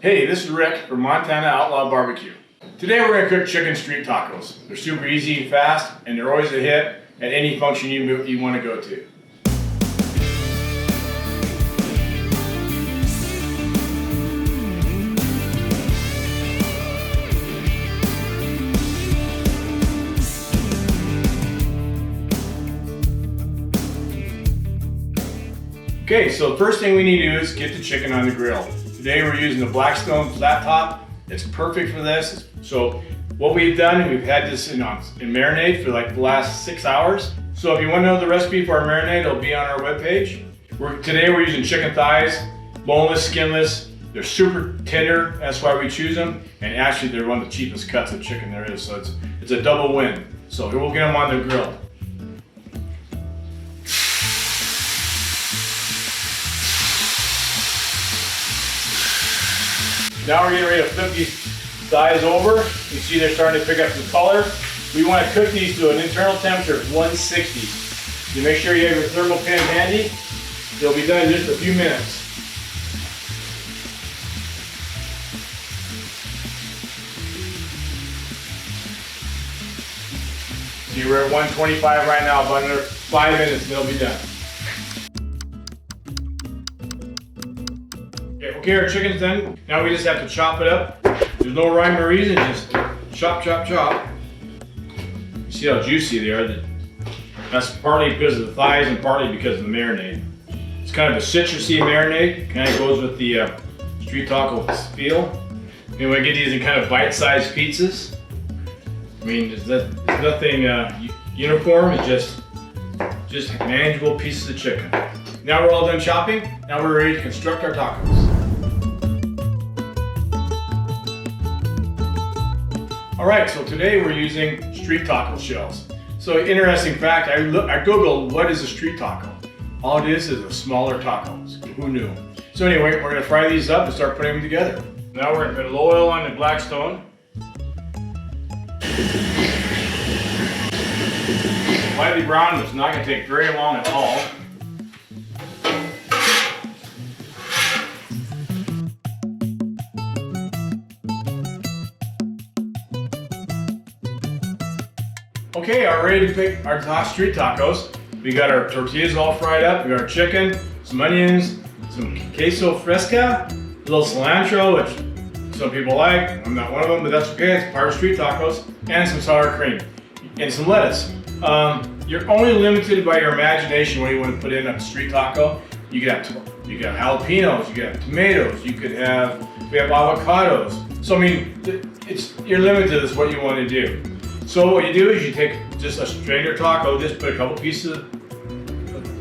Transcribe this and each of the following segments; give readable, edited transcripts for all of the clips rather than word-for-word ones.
Hey, this is Rick from Montana Outlaw BBQ. Today we're going to cook chicken street tacos. They're super easy and fast, and they're always a hit at any function you want to go to. Okay, so the first thing we need to do is get the chicken on the grill. Today we're using the Blackstone flat top. It's perfect for this. So what we've done, we've had this in marinade for like the last 6 hours. So if you want to know the recipe for our marinade, it'll be on our webpage. Today we're using chicken thighs, boneless, skinless. They're super tender, that's why we choose them. And actually they're one of the cheapest cuts of chicken there is, so it's a double win. So we'll get them on the grill. Now we're getting ready to flip these thighs over. You see they're starting to pick up some color. We want to cook these to an internal temperature of 160. You make sure you have your thermal pan handy. They'll be done in just a few minutes. See, we're at 125 right now, about another 5 minutes and they'll be done. Okay, our chicken's done. Now we just have to chop it up. There's no rhyme or reason, just chop, chop, chop. You see how juicy they are? That's partly because of the thighs and partly because of the marinade. It's kind of a citrusy marinade. Kind of goes with the street taco feel. And we get these in kind of bite-sized pizzas. I mean, there's nothing uniform. It's just manageable pieces of chicken. Now we're all done chopping. Now we're ready to construct our tacos. All right, so today we're using street taco shells. So interesting fact, I Googled what is a street taco. All it is a smaller tacos. Who knew? So anyway, we're gonna fry these up and start putting them together. Now we're gonna put a little oil on the Blackstone. Lightly brown, it's not gonna take very long at all. Okay, are ready to pick our street tacos. We got our tortillas all fried up, we got our chicken, some onions, some queso fresca, a little cilantro, which some people like. I'm not one of them, but that's okay, it's part of street tacos, and some sour cream, and some lettuce. You're only limited by your imagination when you want to put in a street taco. You got jalapenos, you got tomatoes, we have avocados. So I mean, you're limited to this, what you want to do. So what you do is you take just a straighter taco, just put a couple pieces of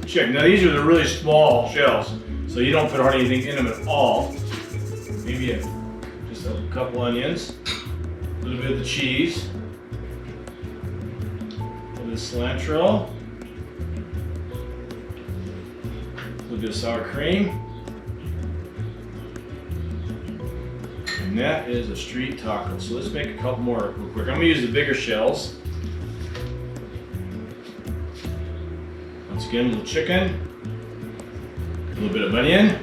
chicken. Now these are the really small shells, so you don't put hardly anything in them at all. Maybe just a couple onions, a little bit of the cheese, a little bit of cilantro, a little bit of sour cream. And that is a street taco. So let's make a couple more real quick. I'm gonna use the bigger shells. Once again, a little chicken, a little bit of onion,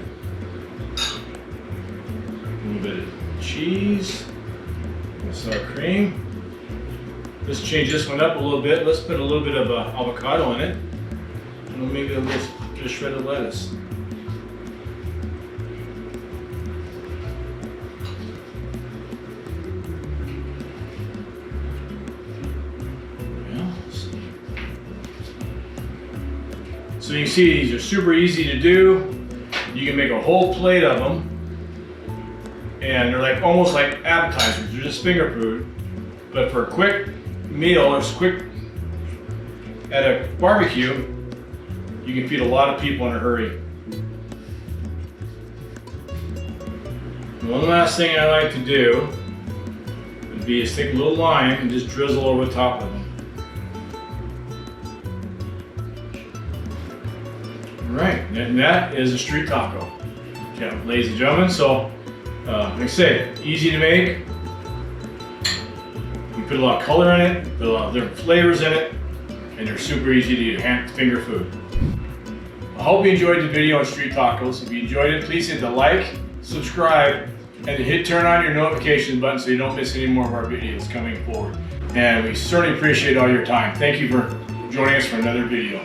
a little bit of cheese, and sour cream. Let's change this one up a little bit. Let's put a little bit of avocado in it, and maybe a little bit of shredded lettuce. So you can see these are super easy to do. You can make a whole plate of them. And they're like almost like appetizers. They're just finger food. But for a quick meal or quick at a barbecue, you can feed a lot of people in a hurry. And one last thing I like to do would be is take a little lime and just drizzle over the top of them. Right, and that is a street taco. Yeah, ladies and gentlemen, so like I say, easy to make. You put a lot of color in it, put a lot of different flavors in it, and they're super easy to eat, finger food. I hope you enjoyed the video on street tacos. If you enjoyed it, please hit the like, subscribe, and hit turn on your notification button so you don't miss any more of our videos coming forward. And we certainly appreciate all your time. Thank you for joining us for another video.